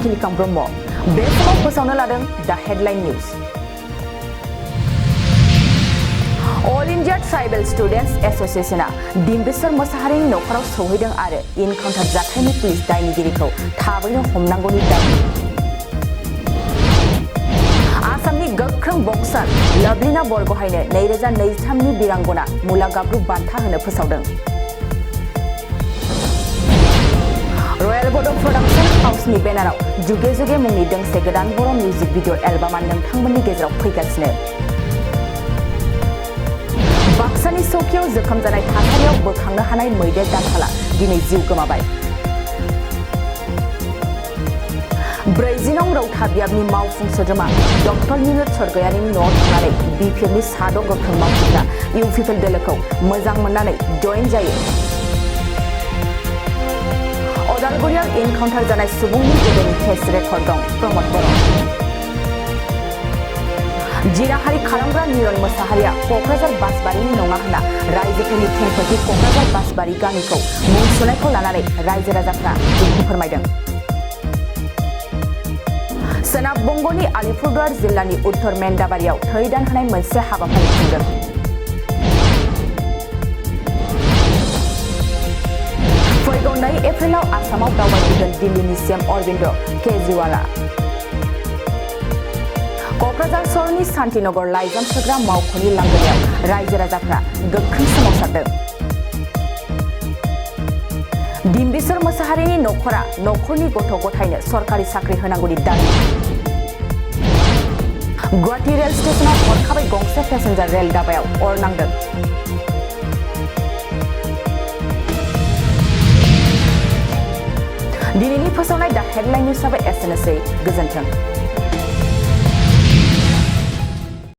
Kilikang Brahmo. बे समाव फोसावनो लादों दा headline news. All India tribal students एसोसिएशना डिम्बिसर मोसाहारिनि नखराव सौहैदों आरो इनकाउन्टार जाथायनि पुलिस दायनिगिरिखौ थाबैनो हमनांगौनि दाबि। आसामनि गोख्रों बक्सार लवलीना बरगहायनो 2023 नि बिरांगना मुला गाब्रु बान्था होनो फोसावदों। रयेल बड' प्रडाक्शन हाउसनि बेनाराव जुगे जुगे मुंनि दोंसे गोदान बर' मिउजिक भिडिअ एलबामा नोंथांमोननि गेजेराव फैगासिनो। बाक्सानि सौकियाव जोखोम जानाय थासारियाव बोखांनो हानाय मैदेर दानथाला दिनै जिउ गोमाबाय। 40 नं रौता बियाबनि मावफुं सोद्रोमा डक्टर निरुत सरगयारिनि न'आव थांनानै बिपिएफनि साद' गोख्रों मावथिग्रा इउ पिपल दोलोखौ मोजां मोननानै जइन जायो। अदालगुरियाव इनकाउन्टार जानाय सुबुंनि गोदोनि केस रेकर्ड दं प्रमद बर'। जिनाहारि खालामग्रा निरन मोसाहारिया क'क्राझार बासबारिनि नङा होनना रायजोफोरनि खेंफोरथि क'क्राझार बासबारि गामिखौ मुं सुनायखौ लानानै रायजो राजाफ्रा दुखु फोरमायदों। सोनाब बंग'नि आलिपुरदुवार जिल्लानि उत्तर मेन्दाबारियाव थै दान होनाय मोनसे हाबाफारि खुंदों। फैगौ 2 एप्रिलाव आसामाव दावबायफैगोन दिल्लीनि सीएम अरविन्द केजरीवाला। क'क्राझार सहरनि शान्तिनगर लाइजाम सोग्रा मावख'नि लांगोनायाव रायजो राजाफ्रा गोख्रों सोमावसारदों। डिम्बिसर मोसाहारिनि नखरा नखरनि गथ' गथायनो सरकारि साख्रि होनांगौनि दाबि। गुवाहाटी रेल स्टेशनाव हरखाबै गंसे पेसेन्जार रेल दाबायाव अर नांदों। दिनैनि फोसावनाय दा हेडलाइन निउसआबो एसेनोसै। गोजोन्थों।